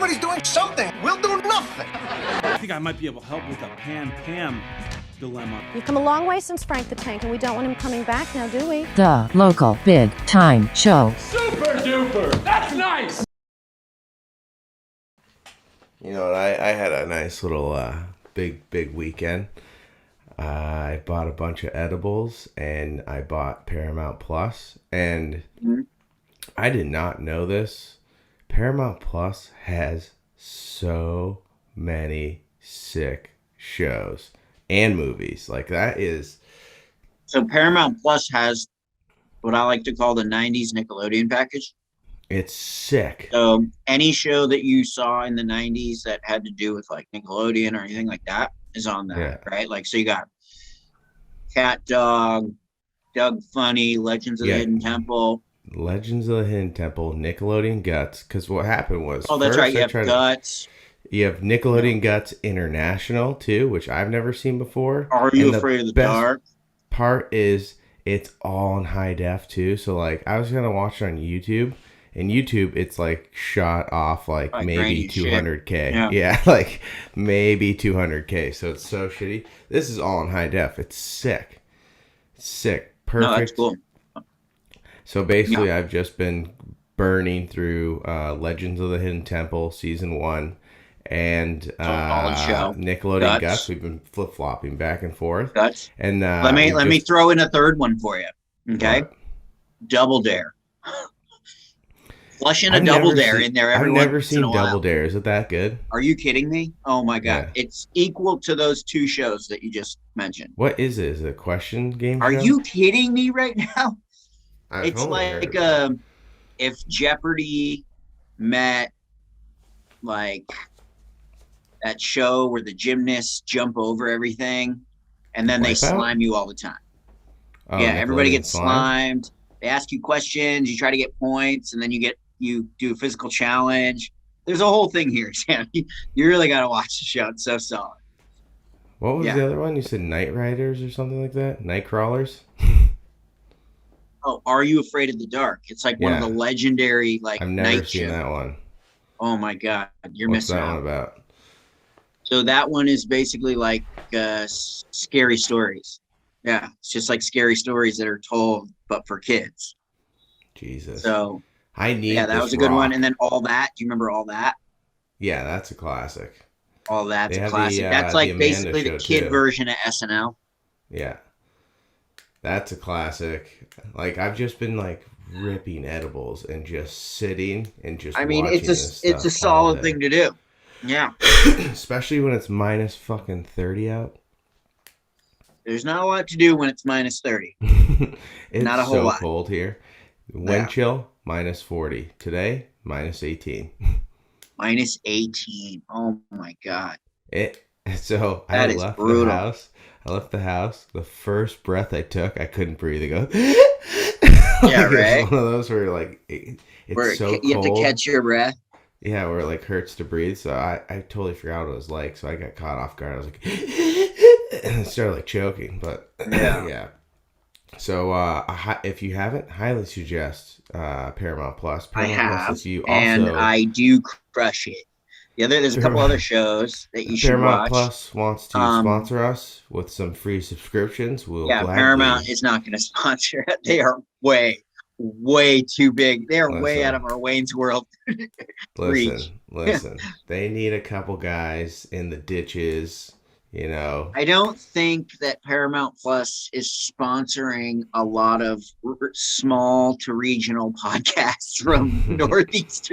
Everybody's doing something. We'll do nothing. I think I might be able to help with the Pam dilemma. We've come a long way since Frank the Tank, and we don't want him coming back now, do we? The local big time show. Super duper! That's nice! You know, I had a nice little big weekend. I bought a bunch of edibles and I bought Paramount Plus. And I did not know this. Paramount Plus has so many sick shows and movies. Like, that is... So Paramount Plus has what I like to call the 90s Nickelodeon package. It's sick. So any show that you saw in the 90s that had to do with like Nickelodeon or anything like that is on that, right? Like, so you got Cat Dog, Doug Funny, Legends of the Hidden Temple. Legends of the Hidden Temple, Nickelodeon Guts. Because what happened was... Oh, that's right. You have Guts. You have Nickelodeon Guts International, too, which I've never seen before. Are You Afraid of the Dark? Part is it's all in high def, too. So, like, I was going to watch it on YouTube. And YouTube, it's like shot off like maybe 200K. Yeah, like maybe 200K. So it's so shitty. This is all in high def. It's sick. It's sick. Perfect. No, that's cool. So basically, I've just been burning through Legends of the Hidden Temple Season 1 and Nickelodeon Guts. We've been flip-flopping back and forth. Guts. And let me throw in a third one for you. Okay? What? Double Dare. Flushing a Double Dare in there every once in a while. I've never seen Double Dare. Is it that good? Are you kidding me? Oh my God. Yeah. It's equal to those two shows that you just mentioned. What is it? Is it a question game Are show? You kidding me right now? It's like if Jeopardy met like that show where the gymnasts jump over everything and then they slime you all the time. Oh, yeah, everybody gets slimed. They ask you questions, you try to get points, and then you do a physical challenge. There's a whole thing here, Sam. You really got to watch the show. It's so solid. What was the other one? You said Night Riders or something like that? Night Crawlers? Oh, Are You Afraid of the Dark? It's like one of the legendary like I've never seen that one. Oh my God, you're What's missing that out. One about? So that one is basically like scary stories. Yeah, it's just like scary stories that are told, but for kids. Jesus. So I need. Yeah, that was a good one. And then All That. Do you remember All That? Yeah, that's a classic. All That's a classic. That's like basically the kid version of SNL. Yeah, that's a classic. Like, I've just been like ripping edibles and just sitting and just. I mean, it's a solid thing to do. Yeah. Especially when it's minus fucking 30 out. There's not a lot to do when it's minus 30. It's not a whole lot. So cold here. Wind chill, minus 40. Today, minus 18. Minus 18. Oh my God. So I left the house. I left the house. The first breath I took, I couldn't breathe. I go. Yeah, right. It's one of those where like it's where so cold. You have to catch your breath. Yeah, where it like hurts to breathe. So I totally forgot what it was like. So I got caught off guard. I was like, and started like choking. But yeah. So if you haven't, highly suggest Paramount Plus. Paramount I have, Plus, if you and I do crush it. There's a couple other shows that you should watch. Paramount Plus wants to sponsor us with some free subscriptions. We'll gladly... Paramount is not going to sponsor it. They are way too big. They're way out of our Wayne's World Listen. They need a couple guys in the ditches, you know. I don't think that Paramount Plus is sponsoring a lot of small to regional podcasts from Northeast.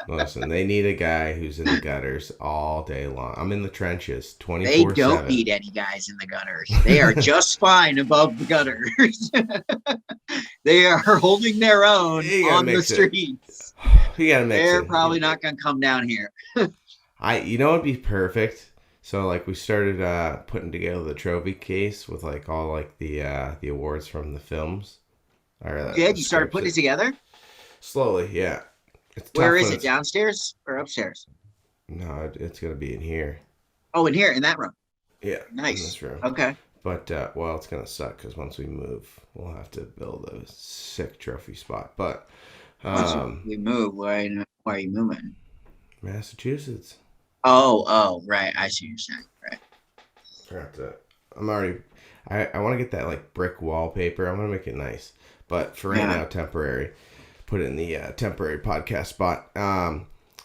Listen, they need a guy who's in the gutters all day long. I'm in the trenches 24/7. They don't need any guys in the gutters. They are just fine above the gutters. They are holding their own on the streets. You gotta mix They're probably not going to come down here. You know what'd be perfect? So like we started putting together the trophy case with like all like the awards from the films. You started putting it together? Slowly, yeah. Where is it? Downstairs or upstairs? No, it's gonna be in here. Oh, in here, in that room. Yeah, nice. In this room. Okay. But it's gonna suck because once we move, we'll have to build a sick trophy spot. But once we move, why are you moving? Massachusetts. Oh, right. I see what you're saying. Right. I want to get that like brick wallpaper. I want to make it nice, but for right now, temporary. Put it in the temporary podcast spot.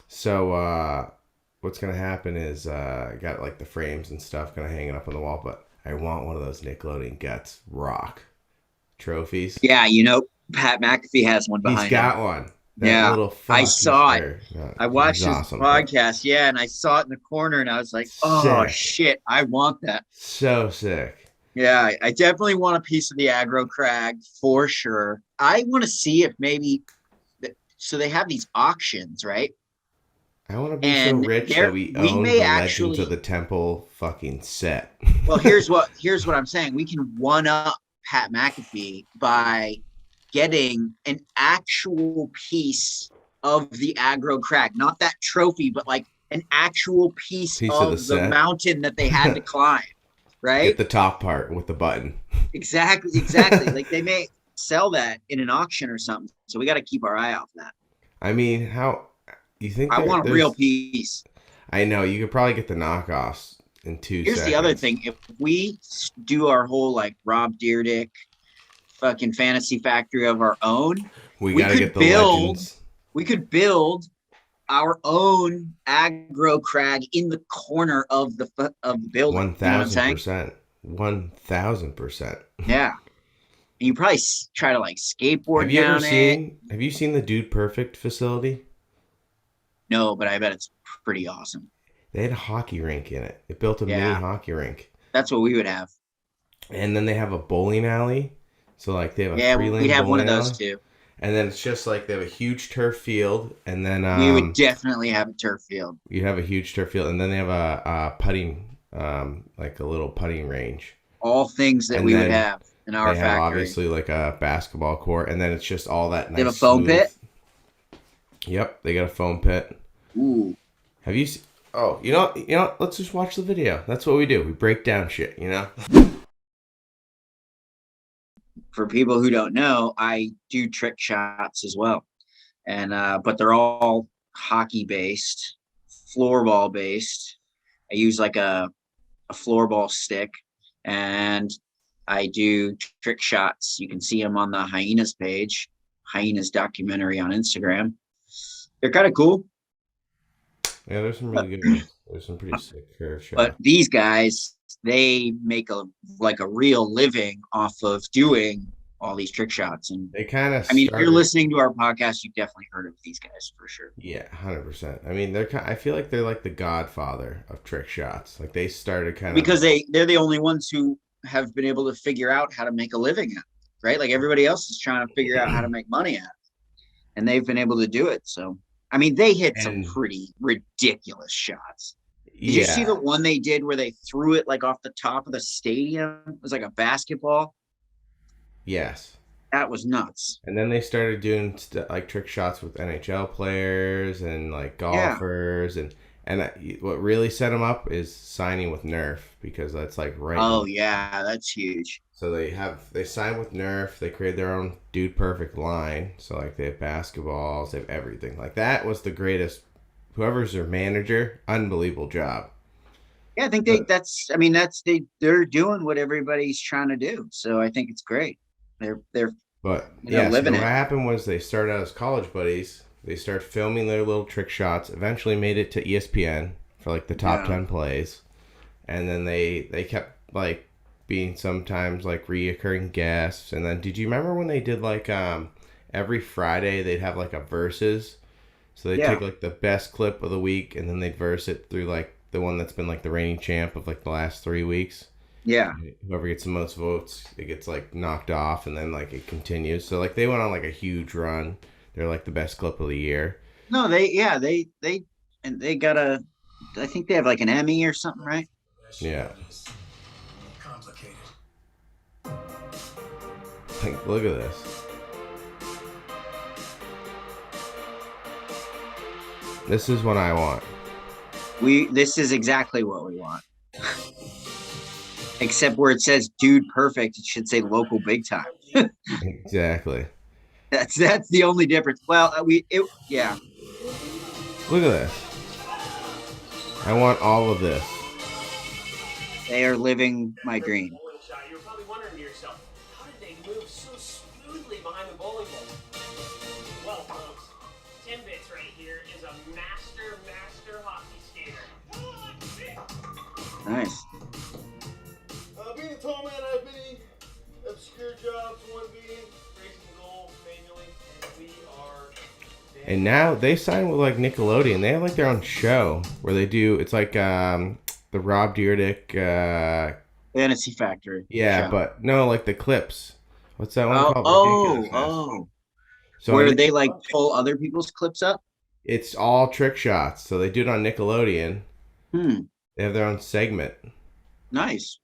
So what's gonna happen is I got like the frames and stuff kind of hanging up on the wall, but I want one of those Nickelodeon Guts rock trophies. Yeah, Pat McAfee has one behind him. He's got one. That little fuck. I saw it. No, I watched his awesome, podcast, and I saw it in the corner, and I was like, "Oh shit, I want that." So sick. Yeah, I definitely want a piece of the aggro crag for sure. I want to see if maybe, so they have these auctions, right? I want to be so rich that we own the Legends of the Temple fucking set. Well, here's what I'm saying. We can one up Pat McAfee by getting an actual piece of the aggro crag, not that trophy, but like an actual piece of the mountain that they had to climb, right? Get the top part with the button. Exactly. Like they may sell that in an auction or something, so we got to keep our eye out for that. I mean, how you think? I want a real piece. I know you could probably get the knockoffs in 2 seconds. Here's the other thing: if we do our whole like Rob Dyrdek fucking fantasy factory of our own, we gotta get the Legends. We could build our own aggro crag in the corner of the building. 1,000%. 1,000%. Yeah. And you probably try to like skateboard down it. Have you seen the Dude Perfect facility? No, but I bet it's pretty awesome. They had a hockey rink in it. They built a mini hockey rink. That's what we would have. And then they have a bowling alley. So like they have a 3-lane we'd have one of those alley. too. And then it's just like they have a huge turf field, and then we would definitely have a turf field. You have a huge turf field, and then they have a putting, like a little putting range. All things that we would have in our factory. They have obviously like a basketball court, and then it's just all that nice. They have a foam pit. Yep, they got a foam pit. Ooh. Have you seen? Oh, you know. Let's just watch the video. That's what we do. We break down shit. For people who don't know, I do trick shots as well, and but they're all hockey based, floorball based. I use like a floorball stick, and I do trick shots. You can see them on the Hyenas page, Hyenas documentary on Instagram. They're kind of cool. Yeah, there's some really good ones. There's some pretty sick curve shots. But these guys, they make a real living off of doing all these trick shots. And they kind of, I mean, if you're listening to our podcast, you've definitely heard of these guys for sure. Yeah, 100%. I mean, I feel like they're like the godfather of trick shots. Like they started kind of, because they're the only ones who have been able to figure out how to make a living at it, right? Like everybody else is trying to figure out how to make money at it, and they've been able to do it. So, I mean, they hit some pretty ridiculous shots. Did you see the one they did where they threw it like off the top of the stadium? It was like a basketball. Yes. That was nuts. And then they started doing like trick shots with NHL players and like golfers. And what really set them up is signing with Nerf, because that's like right. Oh, yeah, that's huge. So they signed with Nerf. They created their own Dude Perfect line. So like they have basketballs, they have everything. Like that was the greatest. Whoever's their manager, unbelievable job. Yeah, I think they're doing what everybody's trying to do. So I think it's great. They're living it. What happened was they started out as college buddies. They started filming their little trick shots. Eventually made it to ESPN for like the top 10 plays, and then they kept like being sometimes like reoccurring guests. And then did you remember when they did like every Friday they'd have like a versus? So they take like the best clip of the week, and then they'd verse it through like the one that's been like the reigning champ of like the last 3 weeks. Yeah. Whoever gets the most votes, it gets like knocked off, and then like it continues. So like they went on like a huge run. They're like the best clip of the year. No, they got I think they have like an Emmy or something, right? Yeah. Complicated. Like, look at this. This is what I want. This is exactly what we want. Except where it says Dude Perfect, it should say local big time. Exactly. That's the only difference. Well, Look at this. I want all of this. They are living my dream. You're probably wondering to yourself, how did they move so smoothly behind the bowling ball? Well, folks, Timbits right here is a master hockey skater. Nice. Being a tall man, I've been obscure jobs, 1B, raising the goal manually, and we are. And now they signed with like Nickelodeon. They have like their own show where they do. It's like the Rob Dyrdek. Fantasy Factory. Yeah, show. but no, like the clips. What's that one called? Oh. So where they like pull other people's clips up? It's all trick shots. So they do it on Nickelodeon. They have their own segment. Nice.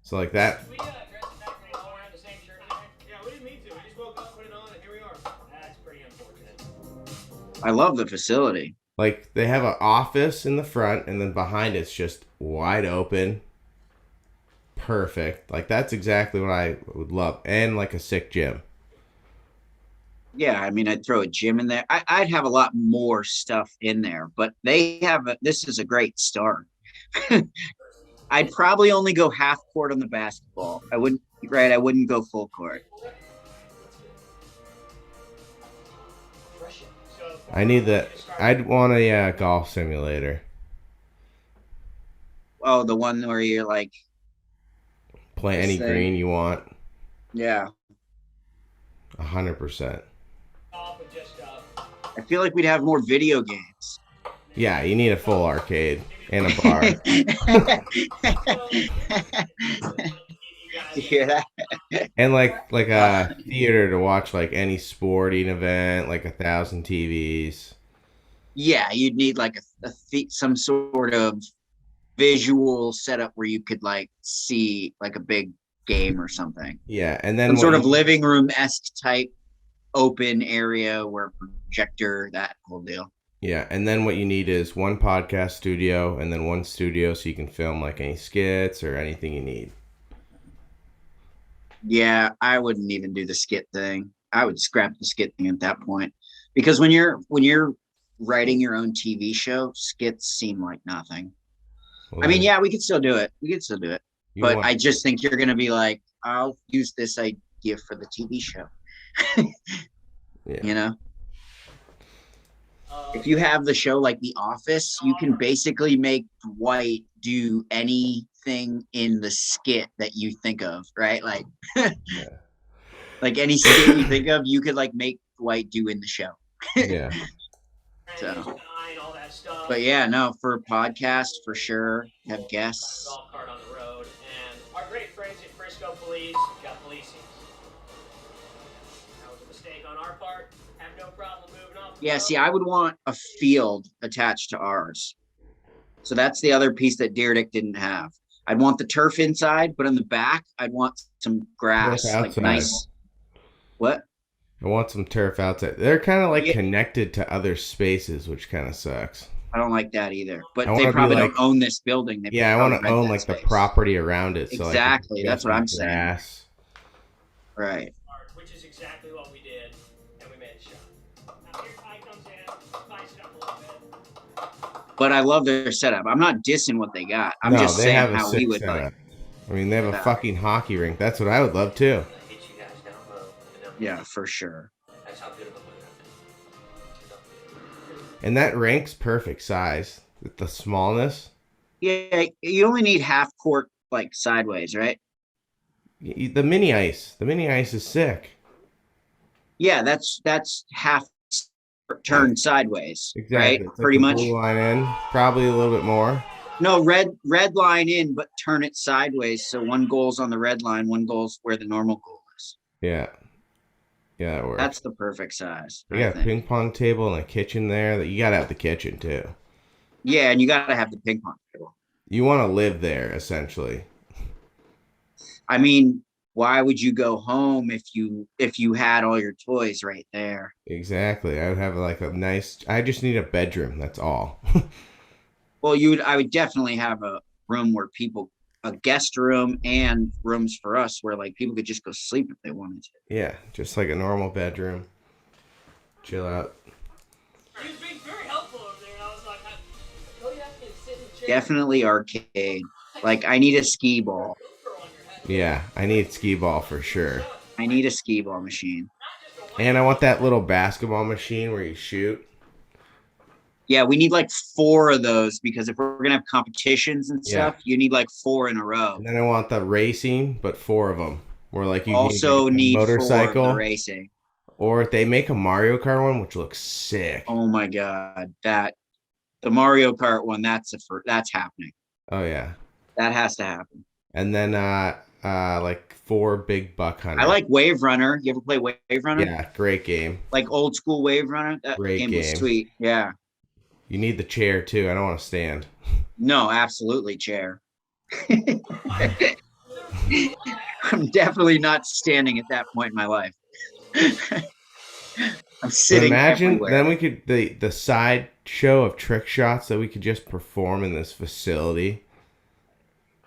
So like that. We dressed exactly all around the same shirt today? Yeah, we didn't mean to. We just woke up, put it on, and here we are. That's pretty unfortunate. I love the facility. Like they have an office in the front, and then behind it's just wide open. Perfect. Like that's exactly what I would love, and like a sick gym. Yeah, I mean, I'd throw a gym in there. I'd have a lot more stuff in there, but this is a great start. I'd probably only go half court on the basketball. I wouldn't go full court. I need that. I'd want a golf simulator. Oh, the one where you're like Play any green you want. Yeah. 100%. I feel like we'd have more video games. Yeah, you need a full arcade and a bar. You hear that? And like a theater to watch like any sporting event, like 1,000 TVs. Yeah, you'd need like some sort of visual setup where you could like see like a big game or something. Yeah, and then some sort of living room-esque type open area where projector, that whole deal. Yeah, and then what you need is one podcast studio and then one studio so you can film like any skits or anything you need. Yeah, I wouldn't even do the skit thing. I would scrap the skit thing at that point. Because when you're writing your own TV show, skits seem like nothing. Well, I mean, yeah, we could still do it. But I just think you're going to be like, I'll use this idea for the TV show. Yeah. You know? If you have the show like The Office, you can basically make Dwight do anything in the skit that you think of, right? Like, like any skit you think of, you could like make Dwight do in the show. Yeah. So, but yeah, no, for a podcast, for sure, have guests. Golf cart on the road, and our great friends at Frisco Police got policing. That was a mistake on our part. Have no problem moving off. Yeah, see, I would want a field attached to ours. So that's the other piece that Dyrdek didn't have. I'd want the turf inside, but in the back, I'd want some grass, like nice. What? I want some turf outside. They're kind of like connected to other spaces, which kind of sucks. I don't like that either. But they probably don't own this building. I want to own like the property around it. So exactly. That's what I'm saying. Right. Which is exactly what we did, and we made a shot. Now here Ty comes in, spice it up a little bit. But I love their setup. I'm not dissing what they got. I'm just saying how we would like. I mean, they have a fucking hockey rink. That's what I would love too. Yeah, for sure. That's how good of a move. And that rink's perfect size. The smallness. Yeah, you only need half court like sideways, right? The mini ice. The mini ice is sick. Yeah, that's half turn sideways. Exactly. Right? It's like pretty much. Blue line in, probably a little bit more. No, red line in, but turn it sideways. So one goal's on the red line, one goal's where the normal goal is. Yeah. Yeah, that works. That's the perfect size. You got a ping pong table and a kitchen there. You got to have the kitchen too. Yeah, and you got to have the ping pong table. You want to live there, essentially. I mean, why would you go home if you had all your toys right there? Exactly. I would have like a nice. I just need a bedroom. That's all. Well, I would definitely have a room where a guest room and rooms for us where like people could just go sleep if they wanted to. Yeah, just like a normal bedroom. Chill out. He was being very helpful over there. I was like, oh, you have to sit in the Definitely arcade. Like, I need a skee ball. Yeah, I need skee ball for sure. I need a skee ball machine. And I want that little basketball machine where you shoot. Yeah, we need like 4 of those because if we're gonna have competitions and stuff, you need like 4 in a row. And then I want the racing, but 4 of them. Where like you also need motorcycle 4 of the racing. Or if they make a Mario Kart one, which looks sick. Oh my god, the Mario Kart one, that's happening. Oh yeah, that has to happen. And then like 4 big buck hunters. I like Wave Runner. You ever play Wave Runner? Yeah, great game. Like old school Wave Runner. That great game was sweet. Yeah. You need the chair too. I don't want to stand. No, absolutely chair. I'm definitely not standing at that point in my life. I'm sitting. But imagine everywhere. then we could the side show of trick shots that we could just perform in this facility.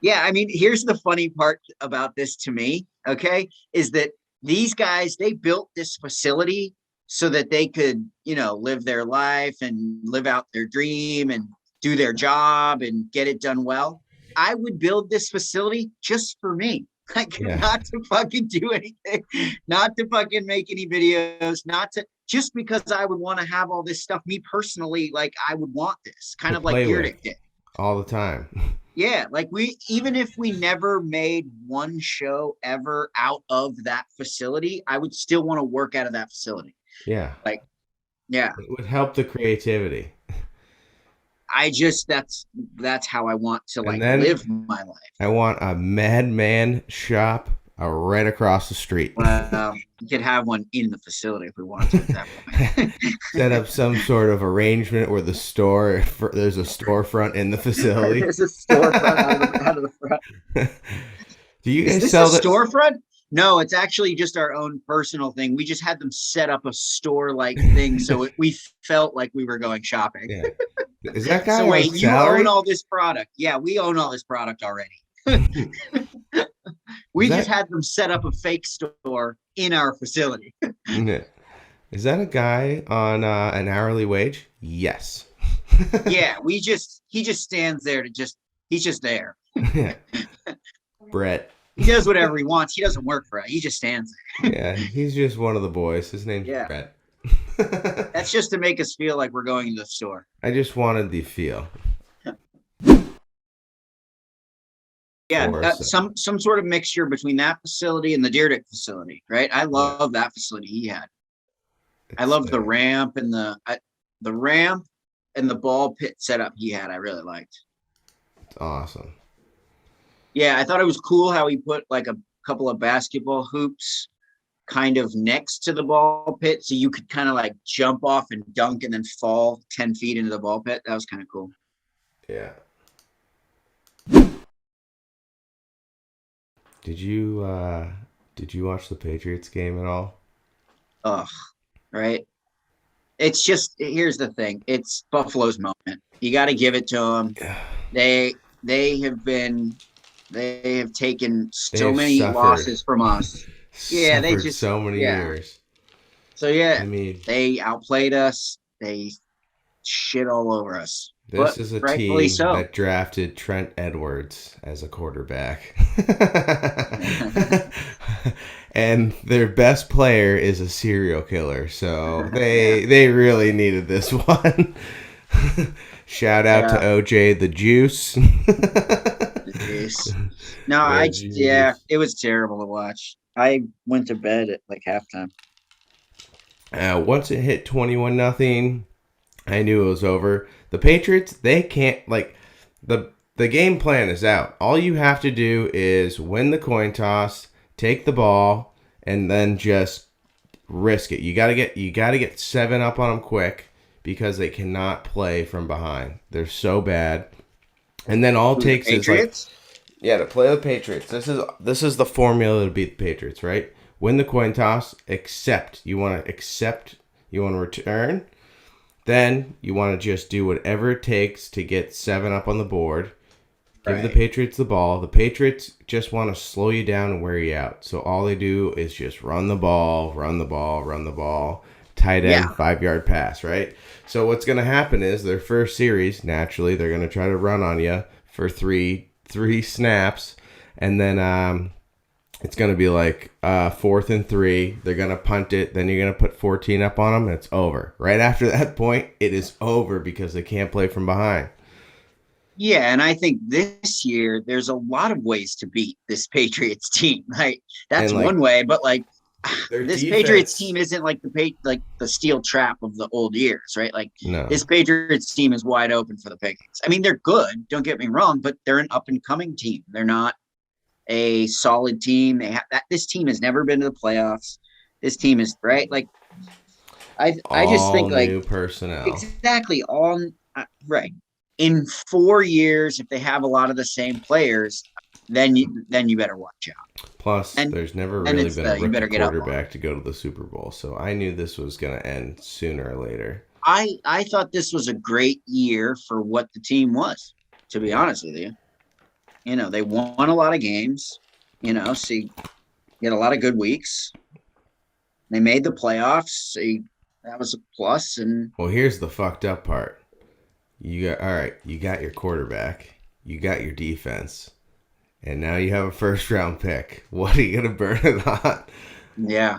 Yeah, I mean, here's the funny part about this to me, okay, is that these guys, they built this facility so that they could, live their life and live out their dream and do their job and get it done well. I would build this facility just for me. Like, not to fucking do anything, not to fucking make any videos, just because I would want to have all this stuff. Me personally, like, I would want this kind of like Beardick did all the time. Yeah, like even if we never made one show ever out of that facility, I would still want to work out of that facility. Yeah. Like, yeah. It would help the creativity. That's how I want to live my life. I want a madman shop right across the street. Well, you could have one in the facility if we wanted to at that point. Set up some sort of arrangement where there's a storefront in the facility. There's a storefront out of the front. Do you guys sell a storefront? No, it's actually just our own personal thing. We just had them set up a store-like thing, so we felt like we were going shopping. Yeah. Is that guy so wait, on you salary? own all this product? Yeah, we own all this product already. We just had them set up a fake store in our facility. Is that a guy on an hourly wage? Yes. Yeah, he just stands there he's just there. Yeah. Brett. He does whatever he wants. He doesn't work for it. He just stands there. Yeah, he's just one of the boys. His name's Brett. That's just to make us feel like we're going to the store. I just wanted the feel. Yeah, some sort of mixture between that facility and the Beardick facility, right? I love that facility he had. I love the ramp and the ramp and the ball pit setup he had. I really liked. It's awesome. Yeah, I thought it was cool how he put like a couple of basketball hoops kind of next to the ball pit, so you could kind of like jump off and dunk and then fall 10 feet into the ball pit. That was kind of cool. Yeah. Did you watch the Patriots game at all? Ugh, right. It's just, here's the thing. It's Buffalo's moment. You got to give it to them. They have taken so many losses from us. Yeah, they just so many years. So yeah, I mean, they outplayed us. They shit all over us. This is a team that drafted Trent Edwards as a quarterback. And their best player is a serial killer. So they really needed this one. Shout out to OJ the Juice. No, it was terrible to watch. I went to bed at like halftime. Once it hit 21-0, I knew it was over. The Patriots, they can't, like, the game plan is out. All you have to do is win the coin toss, take the ball, and then just risk it. You gotta get 7 up on them quick because they cannot play from behind. They're so bad. And then all it takes is like, to play the Patriots. This is the formula to beat the Patriots, right? Win the coin toss, you want to return. Then you want to just do whatever it takes to get 7 up on the board. Give the Patriots the ball. The Patriots just want to slow you down and wear you out. So all they do is just run the ball tight end, Yeah. 5-yard pass, right? So what's going to happen is their first series, naturally, they're going to try to run on you for three snaps, and then it's going to be like 4th and 3. They're going to punt it. Then you're going to put 14 up on them, and it's over. Right after that point, it is over because they can't play from behind. Yeah, and I think this year there's a lot of ways to beat this Patriots team. Like that's one way, but like this Patriots team isn't like the steel trap of the old years, right? Like this Patriots team is wide open for the pickings. I mean, they're good. Don't get me wrong, but they're an up and coming team. They're not a solid team. They have that. This team has never been to the playoffs. This team is right. Like I just think like new personnel. Exactly. All right. In 4 years, if they have a lot of the same players, then you better watch out. Plus, there's never really been a rookie quarterback to go to the Super Bowl, so I knew this was going to end sooner or later. I thought this was a great year for what the team was, to be honest with you. You know, they won a lot of games, you know, so you get a lot of good weeks. They made the playoffs, so that was a plus. And well, here's the fucked up part. You got your quarterback, you got your defense, and now you have a first-round pick. What are you going to burn it on? Yeah.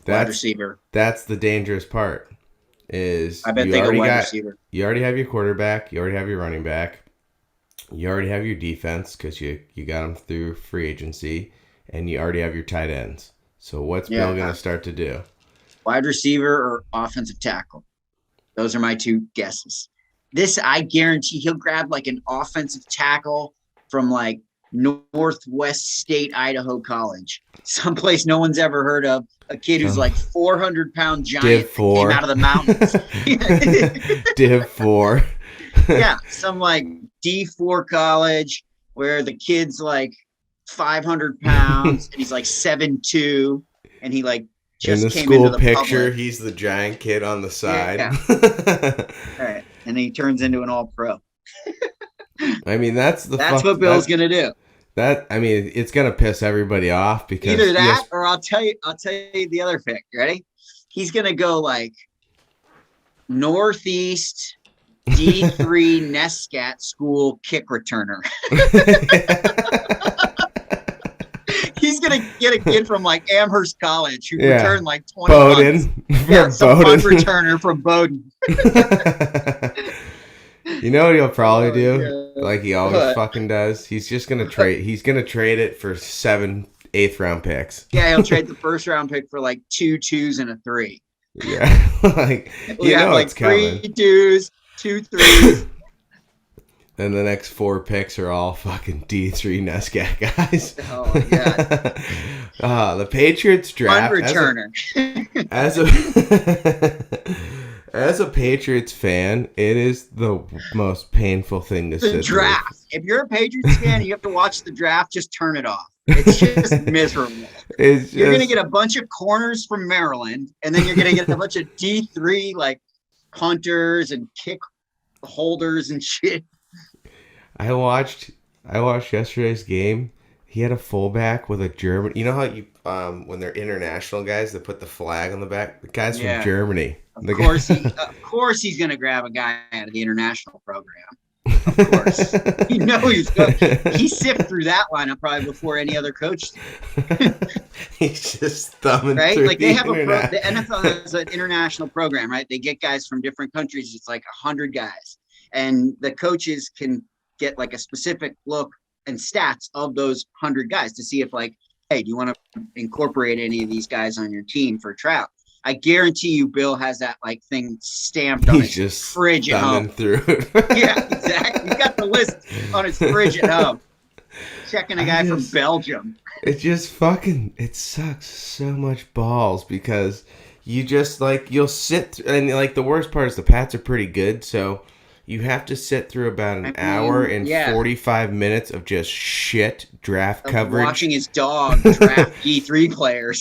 Wide receiver. That's the dangerous part. I bet they go wide receiver. You already have your quarterback. You already have your running back. You already have your defense because you got them through free agency, and you already have your tight ends. So what's Bill going to start to do? Wide receiver or offensive tackle. Those are my two guesses. This, I guarantee he'll grab like an offensive tackle from like Northwest State Idaho College, someplace no one's ever heard of. A kid who's like 400-pound giant that came out of the mountains. Div 4. Yeah, some like D4 college where the kid's like 500 pounds and he's like 7'2", and he like just in the came school into the picture. public. He's the giant kid on the side. Yeah. All right, and he turns into an all-pro. I mean, that's what Bill's gonna do. It's gonna piss everybody off because either that or I'll tell you the other pick. You ready? He's gonna go like Northeast D3 Nescat School kick returner. He's gonna get a kid from like Amherst College who returned like 20 Bourdain. Yeah, some fun returner from Bourdain. You know what he'll probably do? Like he always fucking does. He's just gonna trade. He's gonna trade it for 7 8th-round picks. Yeah, he'll trade the first-round pick for like 2 2s and a 3. Yeah, like you know like it's coming. 3 2s, 2 3s. And the next 4 picks are all fucking D3 Nescat guys. Oh yeah. The Patriots draft. Fun returner. As a Patriots fan, it is the most painful thing to sit through. The draft. If you're a Patriots fan and you have to watch the draft, just turn it off. It's just miserable. You're going to get a bunch of corners from Maryland, and then you're going to get a bunch of D3 like punters and kick holders and shit. I watched yesterday's game. He had a fullback with a German. You know how you when they're international guys, they put the flag on the back. The guy's from Germany. Of course, he's going to grab a guy out of the international program. Of course, you know he's good. He sifted through that lineup probably before any other coach did. He's just thumbing right. Through like they have the NFL has an international program, right? They get guys from different countries. It's like 100 guys, and the coaches can get like a specific look and stats of those 100 guys to see if like, hey, do you want to incorporate any of these guys on your team for a tryout? I guarantee you Bill has that like thing stamped on his fridge at home. Through. Yeah, exactly. He's got the list on his fridge at home. Checking a guy from Belgium. It just it sucks so much balls because you just like you'll sit and like the worst part is the Pats are pretty good, so you have to sit through about an hour and 45 minutes of just shit draft coverage. Watching his dog draft D3 players.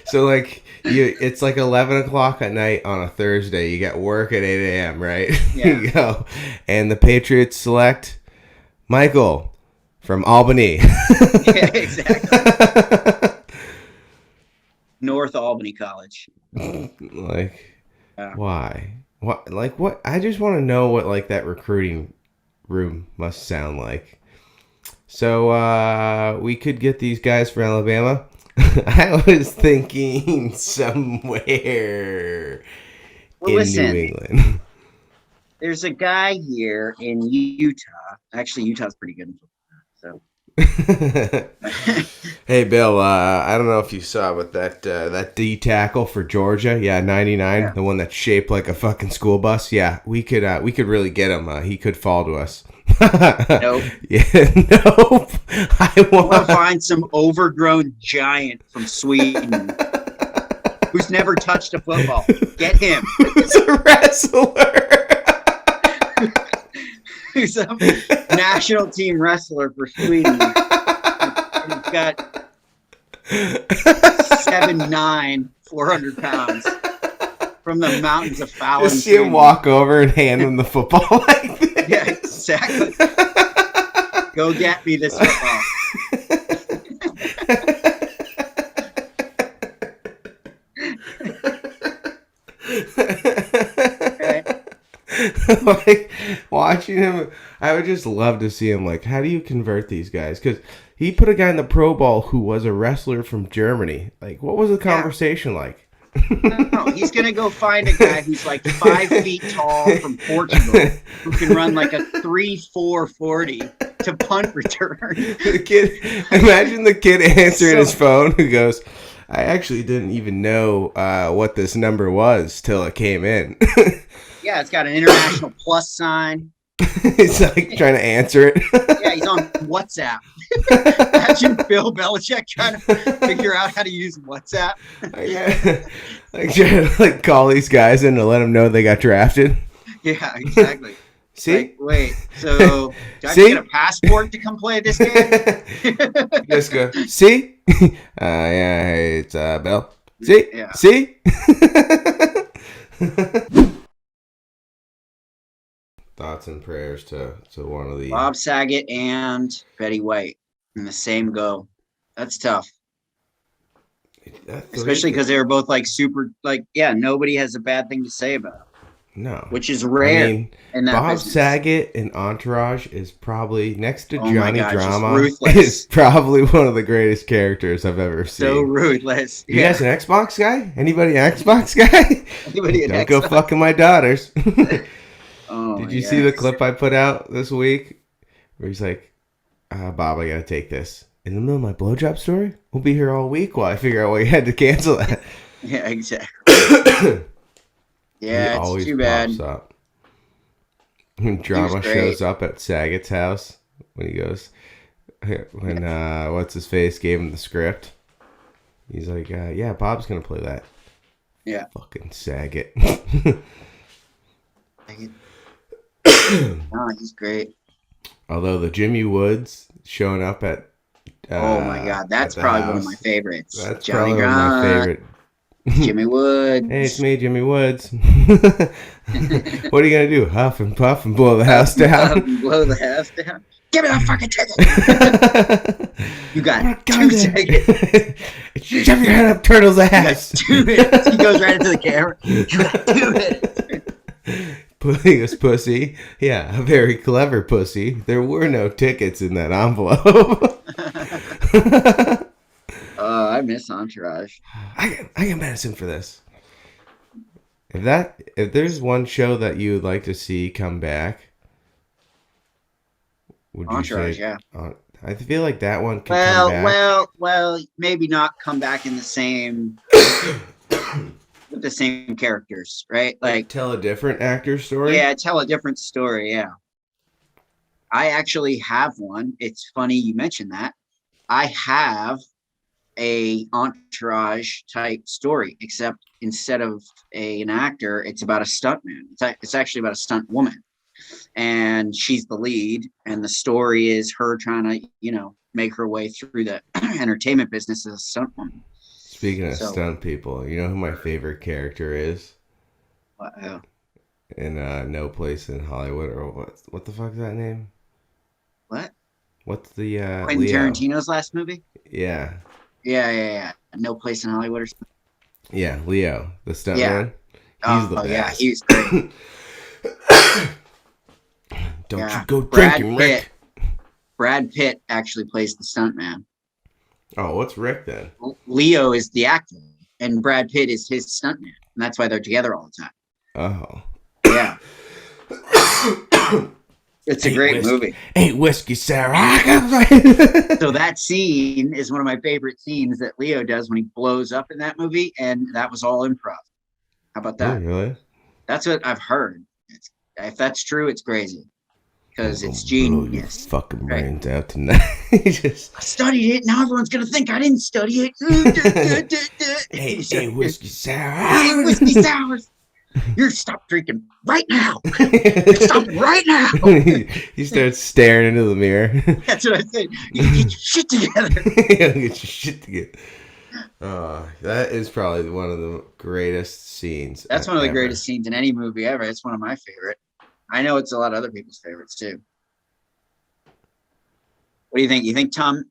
So like it's like 11 o'clock at night on a Thursday. You got work at 8 a.m., right? Yeah. You go. And the Patriots select Michael from Albany. Yeah, exactly. North Albany College. Like, Yeah. why? What? Like, what? I just want to know what like that recruiting room must sound like. So we could get these guys from Alabama. I was thinking somewhere Well, in listen, New England. there's a guy here in Utah. Actually, Utah's pretty good. So. Hey Bill, I don't know if you saw, but that D tackle for Georgia, 99, Yeah. the one that's shaped like a fucking school bus. Yeah, we could really get him. He could fall to us. Nope. Yeah, nope. I Want want to find some overgrown giant from Sweden who's never touched a football. Get him. Who's a wrestler. Who's a national team wrestler for Sweden. And he's got 7'9", 400 pounds from the mountains of Fallon. Just see him walk over and hand him the football like this. Yeah, exactly. Go get me this football. Like watching him, I would just love to see him. Like, how do you convert these guys? Because he put a guy in the Pro Bowl who was a wrestler from Germany. Like, what was the conversation like? No, he's gonna go find a guy who's like 5 feet tall from Portugal who can run like a 3.4 40 to punt return. The kid, imagine the kid answering his phone who goes, "I actually didn't even know what this number was till it came in." Yeah, it's got an international plus sign. He's like trying to answer it. Yeah, he's on WhatsApp. Imagine Bill Belichick trying to figure out how to use WhatsApp. Yeah. Like trying to like call these guys in to let them know they got drafted. Yeah, exactly. See? Like, wait, so do I have to get a passport to come play this game? Just go, see? Yeah, hey, it's Bill. See? Yeah. See? Thoughts and prayers to one of the Bob Saget and Betty White in the same go. That's tough. Especially because they were both like super, like, yeah, nobody has a bad thing to say about them. No. Which is rare. I mean, in that Bob business. Saget in Entourage is probably, next to Oh my Johnny God, just Drama, ruthless. is probably one of the greatest characters I've ever seen. So ruthless. You guys an Xbox guy? Anybody an Xbox guy? Anybody an Don't go Xbox? fucking my daughters. Oh, Did you yeah. see the clip I put out this week? Where he's like, Bob, I gotta take this. In the middle of my blowjob story? We'll be here all week while I figure out why you had to cancel that. Yeah, exactly. He Yeah, always it's too bad. pops up. When Drama great. shows up at Saget's house, when he goes, when what's his face gave him the script, he's like, yeah, Bob's gonna play that. Yeah. Fucking Saget. No, he's great. Although the Jimmy Woods showing up at Oh my God, that's at the probably house, one of my favorites. That's Johnny probably one of my Grant, favorite. Jimmy Woods. Hey, it's me, Jimmy Woods. What are you gonna do? Huff and puff and blow the house down? Blow the house down. Give me that fucking ticket. You got 2 seconds. Shove your head up Turtle's ass. 2 minutes. He goes right into the camera. You got 2 minute. Putting pussy. Yeah, a very clever pussy. There were no tickets in that envelope. I miss Entourage. I get medicine for this. If there's one show that you would like to see come back, would you Entourage, say? yeah. I feel like that one could come back. Well, maybe not come back in the same with the same characters, right? Like Tell a different actor story. yeah, tell a different story. Yeah, I actually have one. It's funny you mentioned that. I have a Entourage type story, except instead of an actor, it's about a stuntman. It's actually about a stunt woman, and she's the lead. And the story is her trying to, make her way through the entertainment business as a stunt woman. Speaking of stunt people, you know who my favorite character is? In No Place in Hollywood, or what the fuck is that name? What? What's the Quentin Leo? Tarantino's last movie? Yeah. Yeah. No Place in Hollywood or something. Yeah, Leo, the stuntman. Yeah. He's the best. Yeah, he's great. Don't you go drinking, Rick. Brad Pitt actually plays the stuntman. Oh, what's Rick then? Leo is the actor, and Brad Pitt is his stuntman, and that's why they're together all the time. Oh. Yeah. It's a great movie. Ain't whiskey, Sarah. So that scene is one of my favorite scenes that Leo does when he blows up in that movie, and that was all improv. How about that? Oh, really? That's what I've heard. If that's true, it's crazy because it's Blow your genius. fucking brains out tonight. I studied it. Now everyone's gonna think I didn't study it. Hey, whiskey, Sarah. Hey, whiskey sours. You're stop drinking right now. Stop right now. He starts staring into the mirror. That's what I said. You get your shit together. Get your shit together. That is probably one of the greatest scenes. That's one of the greatest scenes in any movie ever. It's one of my favorite. I know it's a lot of other people's favorites too. What do you think? You think Tom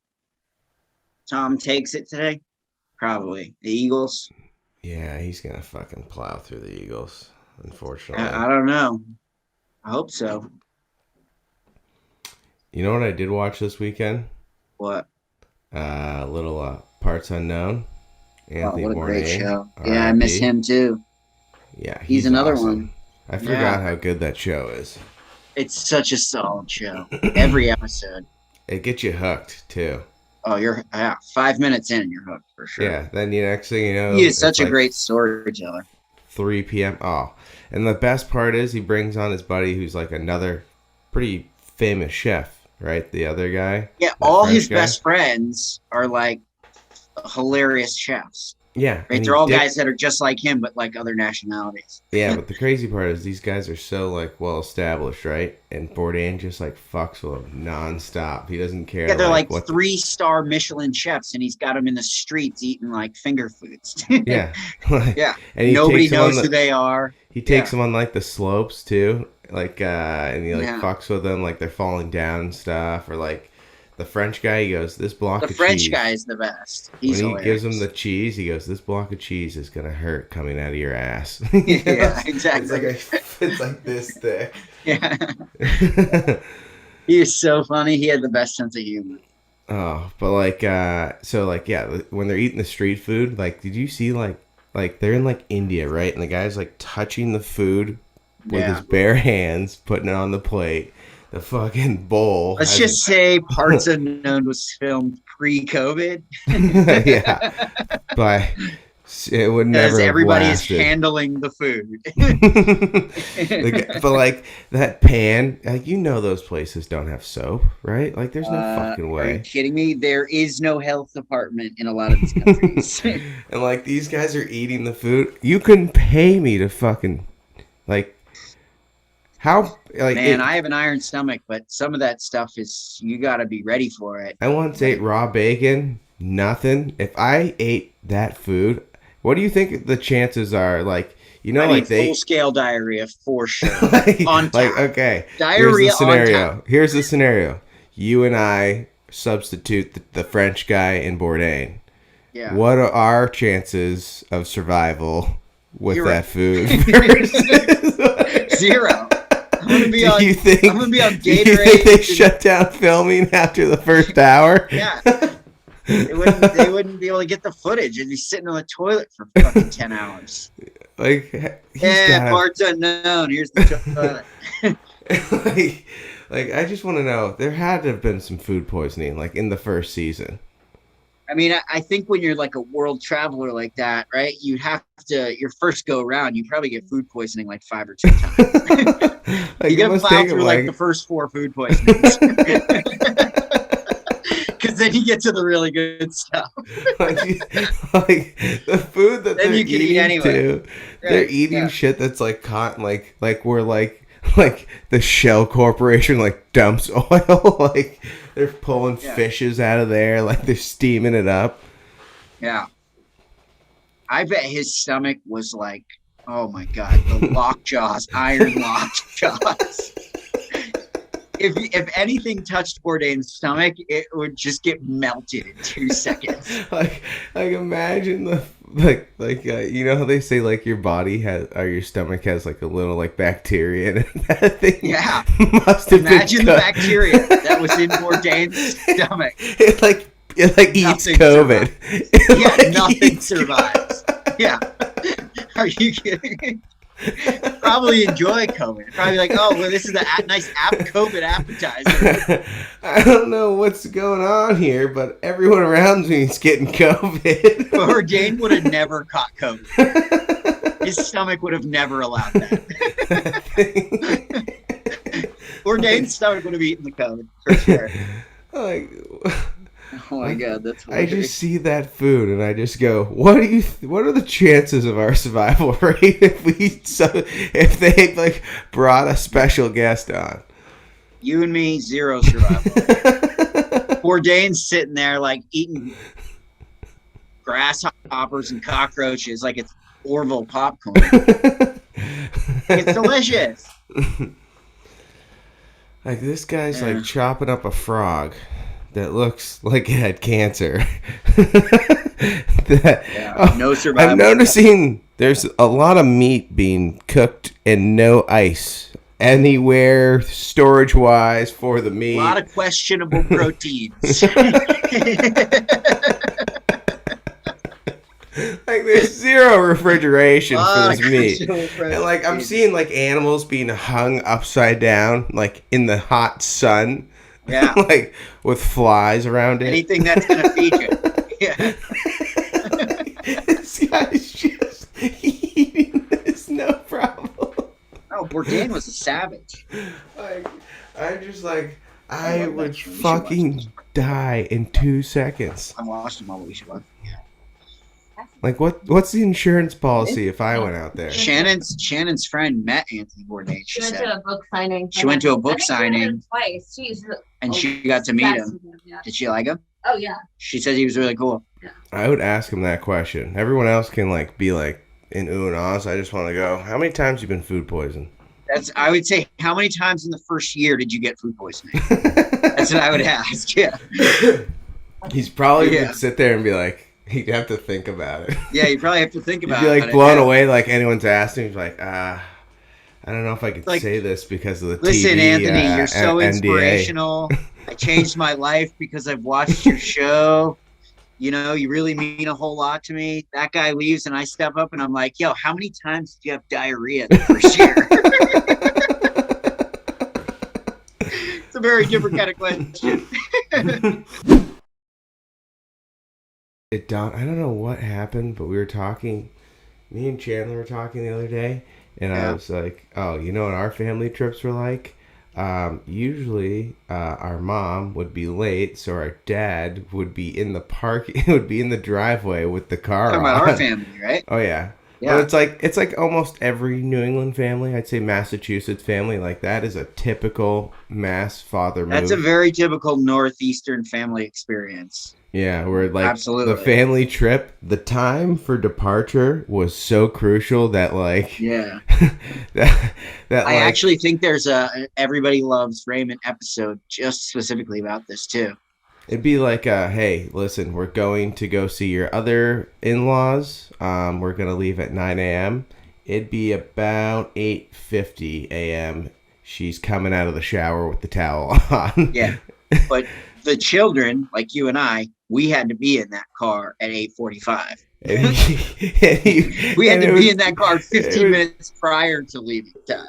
takes it today? Probably. The Eagles? Yeah, he's gonna fucking plow through the Eagles, unfortunately. I don't know. I hope so. You know what I did watch this weekend? What? Little Parts Unknown. Anthony what a Bourdain, great show. R.I.P. Yeah, I miss him too. Yeah, he's another awesome. one. I forgot how good that show is. It's such a solid show. Every episode. It gets you hooked too. Oh, you're 5 minutes in, you're hooked for sure. Yeah. Then the next thing you know, he is such a great storyteller. 3 p.m. Oh, and the best part is he brings on his buddy who's like another pretty famous chef, right? The other guy. Yeah, all his best friends are like hilarious chefs. Yeah. Right? They're all guys that are just like him, but like other nationalities. Yeah, but the crazy part is these guys are so like well established, right? And Bourdain just like fucks with them nonstop. He doesn't care. Yeah, they're like 3-star Michelin chefs, and he's got them in the streets eating like finger foods. Yeah. Yeah. And nobody knows who they are. He takes them on like the slopes too. Like and he like fucks with them like they're falling down and stuff. Or like the French guy, he goes, this block of cheese. The French guy is the best. He's when he hilarious. gives him the cheese, he goes, this block of cheese is going to hurt coming out of your ass. Yeah, exactly. It's like this thick. Yeah. He is so funny. He had the best sense of humor. Oh, but like, so like, yeah, when they're eating the street food, like, did you see like they're in like India, right? And the guy's like touching the food with his bare hands, putting it on the plate. The fucking bowl. Let's just say Parts Unknown was filmed pre-COVID. Yeah, but it would never. Because everybody is lasted. handling the food. But like that pan, like those places don't have soap, right? Like there's no fucking way. Are you kidding me? There is no health department in a lot of these countries. And like these guys are eating the food. You couldn't pay me to fucking like. How like man, I have an iron stomach, but some of that stuff is you got to be ready for it. I once ate raw bacon, nothing. If I ate that food, what do you think the chances are? Like full scale diarrhea for sure. Okay, diarrhea. Here's the scenario. You and I substitute the French guy in Bourdain. Yeah. What are our chances of survival with that food? 0. I'm gonna be on Gatorade. Do you think they shut down filming after the first hour? Yeah. They wouldn't be able to get the footage and be sitting on the toilet for fucking 10 hours. Like Parts Unknown. Here's the toilet. like I just want to know, there had to have been some food poisoning like in the first season. I mean, I think when you're like a world traveler like that, right? You have to your first go around, you probably get food poisoning like 5 or 6 times. Like, you get to plow through like the first 4 food poisonings. Because then you get to the really good stuff. like the food that then they're you can eating eat anyway. too. Yeah, they're eating shit that's like cotton, like we're like the Shell Corporation like dumps oil. Like they're pulling fishes out of there, like they're steaming it up. Yeah. I bet his stomach was like, oh my god, the lockjaws, iron lockjaws. if anything touched Bourdain's stomach, it would just get melted in 2 seconds. like imagine the you know how they say like your body has or your stomach has like a little like bacteria in it. That thing must have Imagine been the bacteria that was in Bourdain's stomach. It like eats COVID. Nothing survives. Yeah. Are you kidding? Probably enjoy COVID. Probably like, oh, well, this is a nice COVID appetizer. I don't know what's going on here, but everyone around me is getting COVID. Bourdain would have never caught COVID. His stomach would have never allowed that. Bourdain's stomach would have eaten the COVID for sure. Like, oh my god, that's I hilarious. just see that food and I just go, what are the chances of our survival rate if they like brought a special guest on? You and me, 0 survival. Bourdain's sitting there like eating grasshoppers and cockroaches like it's Orville popcorn. It's delicious. Like this guy's like chopping up a frog that looks like it had cancer. No survival. I'm noticing there's a lot of meat being cooked and no ice anywhere storage wise for the meat. A lot of questionable proteins. Like there's 0 refrigeration for this meat. And like I'm seeing like animals being hung upside down like in the hot sun. Yeah. Like with flies around it. Anything that's gonna feed you. Yeah. This guy's just eating this, no problem. Oh, Bourdain was a savage. Like I'm just like I would fucking die in 2 seconds. I watched him all we should watch. Like what's the insurance policy if I went out there? Shannon's friend met Anthony Bourdain. She went said to a book signing. She went to a book signing twice. and she got to meet him. Yeah. Did she like him? Oh yeah. She said he was really cool. I would ask him that question. Everyone else can like be like in ooh and ahs. I just want to go, how many times you been food poisoned? I would say, how many times in the first year did you get food poisoning? That's what I would ask. Yeah. He's probably would sit there and be like, he'd have to think about it. Yeah, you probably have to think about it. He'd be like blown away, like anyone's asked him. He's like, I don't know if I could say this because of the listen, TV, Anthony, you're so NDA. inspirational. I changed my life because I've watched your show. You know, you really mean a whole lot to me. That guy leaves and I step up and I'm like, yo, how many times did you have diarrhea the first year? It's a very different kind of question. I don't know what happened, but we were talking. Me and Chandler were talking the other day, and I was like, "Oh, you know what our family trips were like? Usually, our mom would be late, so our dad would be in the would be in the driveway with the car. Talking about our family, right? Oh yeah. Yeah. Well, it's like almost every New England family. I'd say Massachusetts family like that is a typical Mass father move. That's a very typical Northeastern family experience. Yeah, where like Absolutely. the family trip, the time for departure was so crucial that like that I actually think there's a Everybody Loves Raymond episode just specifically about this too. It'd be like, hey, listen, we're going to go see your other in-laws. We're gonna leave at 9 a.m. It'd be about 8:50 a.m. She's coming out of the shower with the towel on. Yeah, but the children, like you and I, we had to be in that car at 8:45. We had to be in that car 15 minutes prior to leaving time.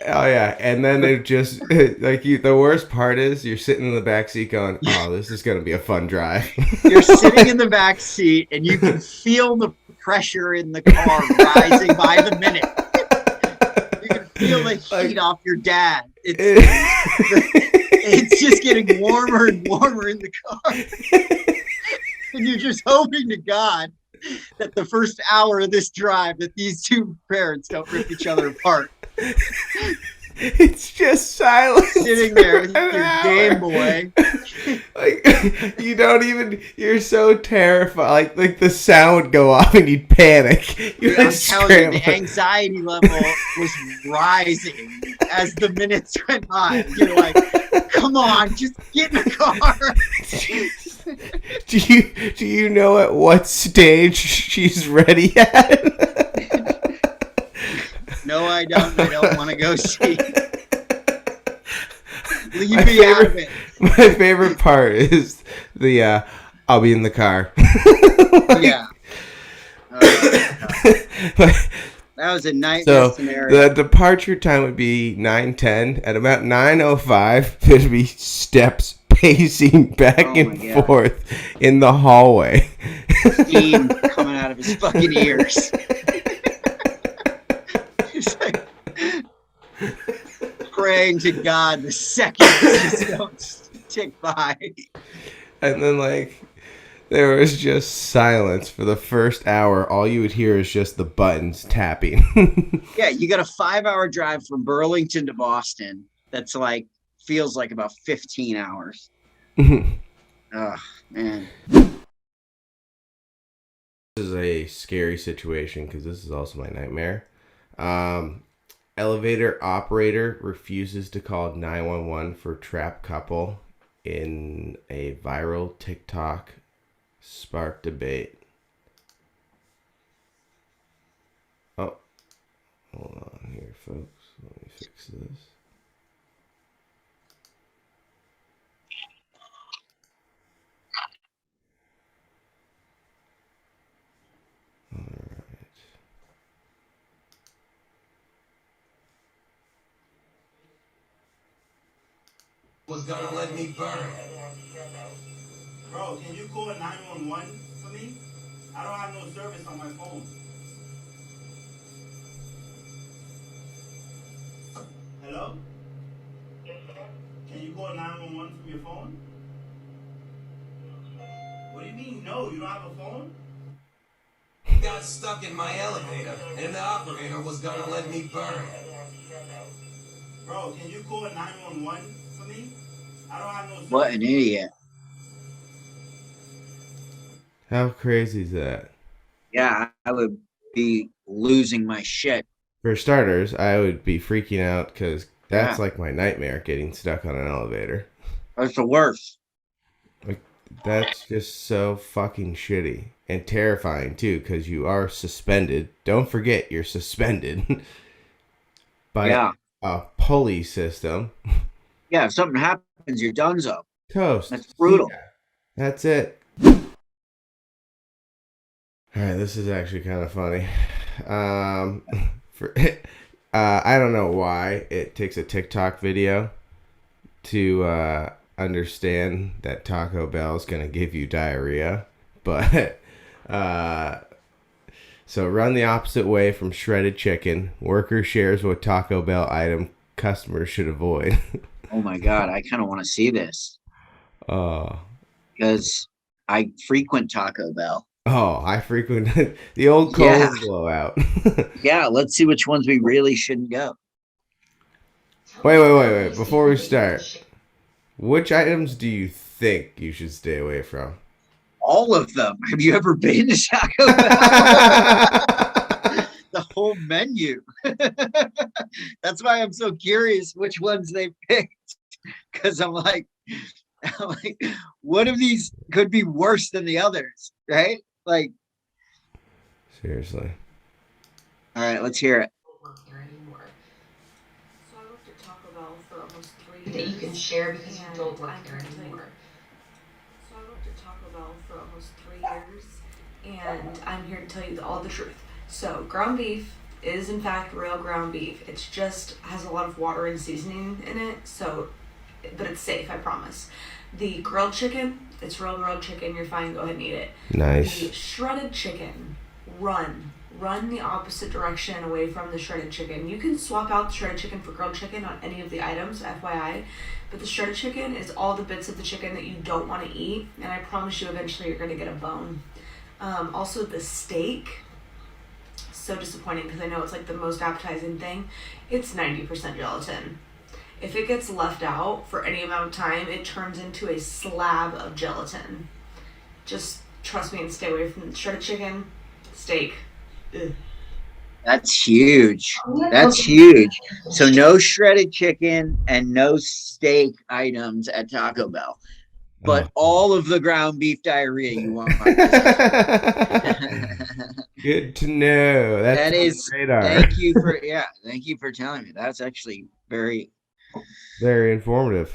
Oh yeah, and then it just like the worst part is you're sitting in the back seat going, "Oh, this is gonna be a fun drive." You're sitting in the back seat and you can feel the pressure in the car rising by the minute. You can feel the heat off your dad. It's just getting warmer and warmer in the car. And you're just hoping to God that the first hour of this drive that these two parents don't rip each other apart. It's just silence. Sitting there with your Game Boy. Like, you don't even, you're so terrified. Like the sound would go off and you'd panic. You're I'm like telling you, the anxiety level was rising as the minutes went by. You're like, come on, just get in the car. Do you know at what stage she's ready at? No, I don't. I don't want to go see. Leave me out of it. My favorite part is the I'll be in the car. Yeah. That was a nightmare scenario. The departure time would be 9:10. At about 9:05, there'd be steps pacing back and forth in the hallway. Steam coming out of his fucking ears. He's like praying to God the seconds just don't tick by. And then, like, there was just silence for the first hour. All you would hear is just the buttons tapping. Yeah, you got a 5-hour drive from Burlington to Boston. That's like, feels like about 15 hours. Oh, man. This is a scary situation because this is also my nightmare. Elevator operator refuses to call 911 for trapped couple in a viral TikTok spark debate. Oh, hold on here, folks. Let me fix this. All right. Was gonna let me burn. Bro, can you call 911 for me? I don't have no service on my phone. Hello? Can you call 911 from your phone? What do you mean, no? You don't have a phone? Got stuck in my elevator, and the operator was gonna let me burn. Bro, can you call 911 for me? I don't have no service. What an idiot. How crazy is that? Yeah, I would be losing my shit. For starters, I would be freaking out because that's like my nightmare, getting stuck on an elevator. That's the worst. Like, that's just so fucking shitty and terrifying too, because you are suspended. Don't forget, you're suspended by a pulley system. Yeah, if something happens, you're donezo. Toast. That's brutal. Yeah, that's it. Alright, this is actually kind of funny. I don't know why it takes a TikTok video to understand that Taco Bell is going to give you diarrhea. But, so run the opposite way from shredded chicken. Worker shares what Taco Bell item customers should avoid. Oh my God, I kind of want to see this. Oh. Because I frequent Taco Bell. Oh, I frequent the old Coles blowout. Yeah, let's see which ones we really shouldn't go. Wait. Before we start, which items do you think you should stay away from? All of them. Have you ever been to Taco Bell? The whole menu. That's why I'm so curious which ones they picked. Because I'm like, one of these could be worse than the others, right? Like, seriously. All right, let's hear it. So I worked at Taco Bell for almost 3 years. That you can share because you don't work there anymore. So I worked at Taco Bell for almost 3 years, and I'm here to tell you all the truth. So ground beef is in fact real ground beef. It's just has a lot of water and seasoning in it, but it's safe, I promise. The grilled chicken, it's real grilled chicken. You're fine. Go ahead and eat it. Nice. The shredded chicken, run the opposite direction away from the shredded chicken. You can swap out the shredded chicken for grilled chicken on any of the items, FYI, but the shredded chicken is all the bits of the chicken that you don't want to eat, and I promise you eventually you're going to get a bone. Also the steak. so disappointing because I know it's like the most appetizing thing. It's 90% gelatin. If it gets left out for any amount of time, it turns into a slab of gelatin. Just trust me and stay away from shredded chicken, steak. Ugh. That's huge. That's huge. So no shredded chicken and no steak items at Taco Bell, but all of the ground beef diarrhea you want. Good to know. That is. Radar. Thank you for telling me. That's actually very informative.